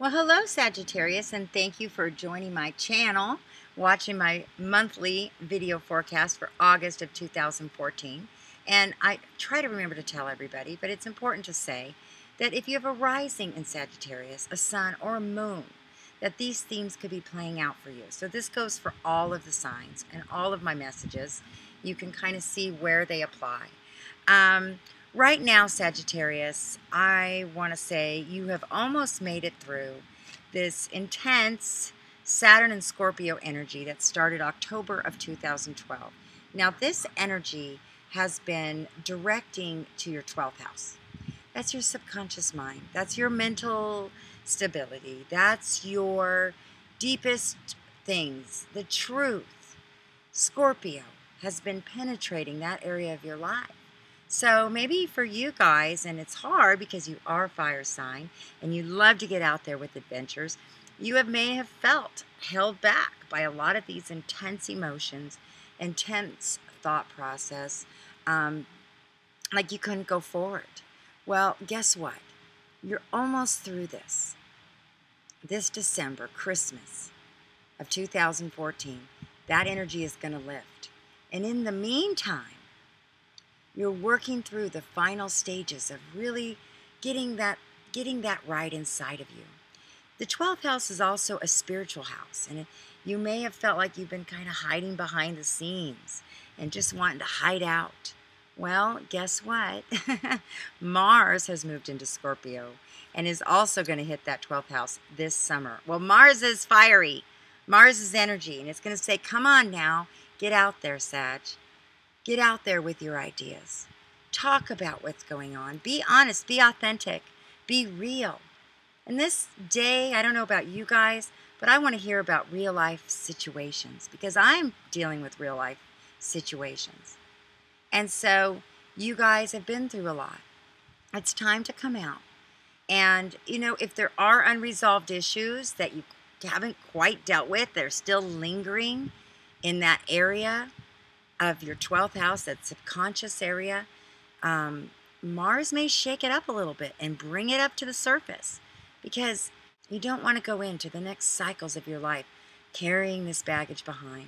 Well, hello, Sagittarius, and thank you for joining my channel, watching my monthly video forecast for August of 2014. And I try to remember to tell everybody, but it's important to say that if you have a rising in Sagittarius, a sun, or a moon, that these themes could be playing out for you. So this goes for all of the signs and all of my messages. You can kind of see where they apply. Right now, Sagittarius, I want to say you have almost made it through this intense Saturn and Scorpio energy that started October of 2012. Now, this energy has been directing to your 12th house. That's your subconscious mind. That's your mental stability. That's your deepest things, the truth. Scorpio has been penetrating that area of your life. So maybe for you guys, and it's hard because you are a fire sign and you love to get out there with adventures, you may have felt held back by a lot of these intense emotions, intense thought process, like you couldn't go forward. Well, guess what? You're almost through this. This December, Christmas of 2014, that energy is going to lift. And in the meantime, you're working through the final stages of really getting that right inside of you. The 12th house is also a spiritual house, and you may have felt like you've been kind of hiding behind the scenes and just wanting to hide out. Well, guess what? Mars has moved into Scorpio and is also going to hit that 12th house this summer. Well, Mars is fiery. Mars is energy, and it's going to say, come on now, get out there, Sag. Get out there with your ideas. Talk about what's going on. Be honest. Be authentic. Be real. And this day, I don't know about you guys, but I want to hear about real life situations because I'm dealing with real life situations. And so you guys have been through a lot. It's time to come out. And, if there are unresolved issues that you haven't quite dealt with, they're still lingering in that area of your 12th house, that subconscious area, Mars may shake it up a little bit and bring it up to the surface because you don't want to go into the next cycles of your life carrying this baggage behind.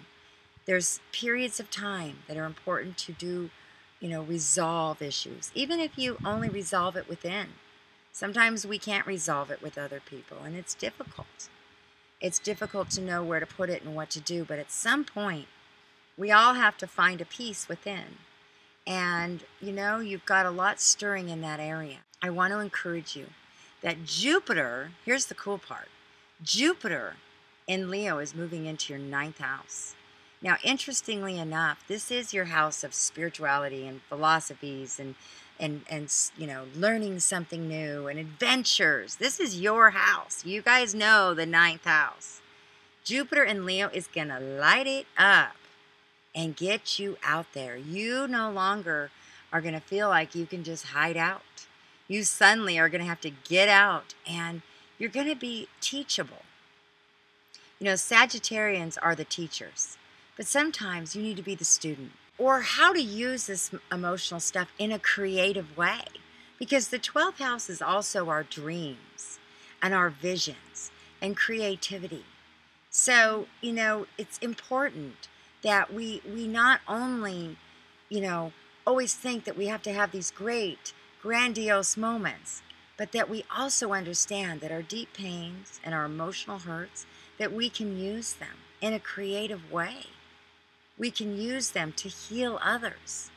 There's periods of time that are important to do, resolve issues, even if you only resolve it within. Sometimes we can't resolve it with other people, and it's difficult. It's difficult to know where to put it and what to do, but at some point, we all have to find a peace within. And, you've got a lot stirring in that area. I want to encourage you that Jupiter, here's the cool part, Jupiter in Leo is moving into your 9th house. Now, interestingly enough, this is your house of spirituality and philosophies and learning something new and adventures. This is your house. You guys know the 9th house. Jupiter in Leo is going to light it up and get you out there. You no longer are going to feel like you can just hide out. You suddenly are going to have to get out, and you're going to be teachable. Sagittarians are the teachers, but sometimes you need to be the student. Or how to use this emotional stuff in a creative way. Because the 12th house is also our dreams and our visions and creativity. So, it's important that we not only, always think that we have to have these great, grandiose moments, but that we also understand that our deep pains and our emotional hurts, that we can use them in a creative way. We can use them to heal others.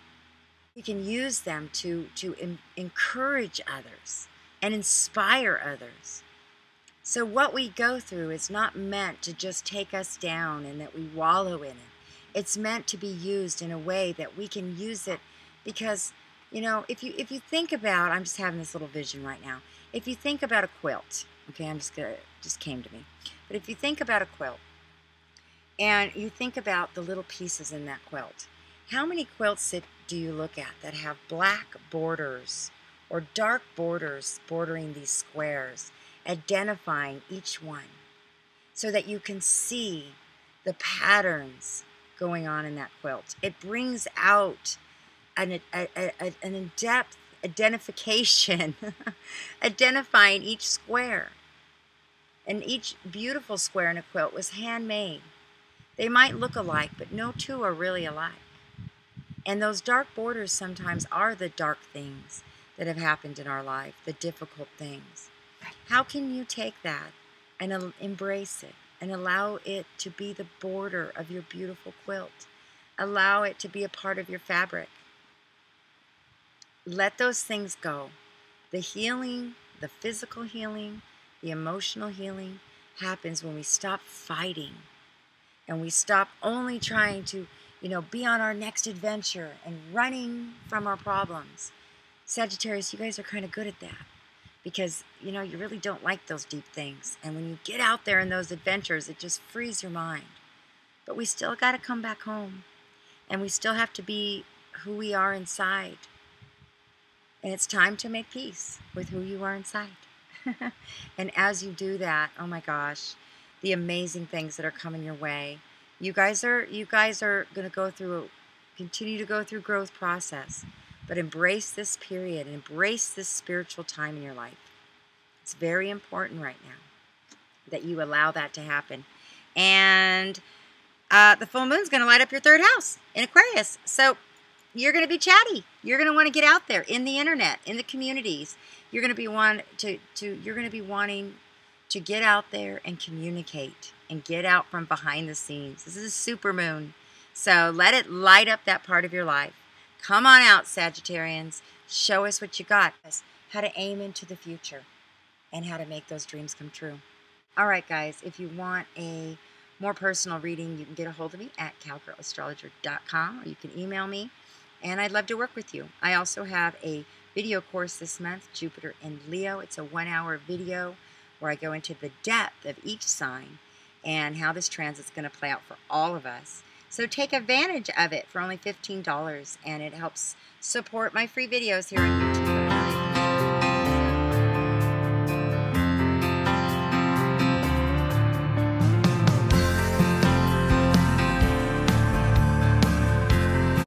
We can use them to encourage others and inspire others. So what we go through is not meant to just take us down and that we wallow in it. It's meant to be used in a way that we can use it because, if you think about, I'm just having this little vision right now. If you think about a quilt, okay, just came to me. But if you think about a quilt and you think about the little pieces in that quilt, how many quilts do you look at that have black borders or dark borders bordering these squares, identifying each one so that you can see the patterns going on in that quilt? It brings out an in-depth identification, identifying each square. And each beautiful square in a quilt was handmade. They might look alike, but no two are really alike. And those dark borders sometimes are the dark things that have happened in our life, the difficult things. How can you take that and embrace it and allow it to be the border of your beautiful quilt? Allow it to be a part of your fabric. Let those things go. The healing, the physical healing, the emotional healing happens when we stop fighting and we stop only trying to, be on our next adventure and running from our problems. Sagittarius, you guys are kind of good at that because, you really don't like those deep things. And when you get out there in those adventures, it just frees your mind. But we still got to come back home. And we still have to be who we are inside. And it's time to make peace with who you are inside. And as you do that, oh my gosh, the amazing things that are coming your way. You guys are going to continue to go through growth process, but embrace this period, embrace this spiritual time in your life. It's very important right now that you allow that to happen. And the full moon's going to light up your third house in Aquarius. So you're going to be chatty. You're going to want to get out there in the internet, in the communities. You're going to be wanting to get out there and communicate and get out from behind the scenes. This is a super moon. So let it light up that part of your life. Come on out, Sagittarians. Show us what you got. How to aim into the future and how to make those dreams come true. All right, guys, if you want a more personal reading, you can get a hold of me at cowgirlastrologer.com, or you can email me, and I'd love to work with you. I also have a video course this month, Jupiter in Leo. It's a 1-hour video where I go into the depth of each sign and how this transit's going to play out for all of us. So take advantage of it for only $15, and it helps support my free videos here on YouTube.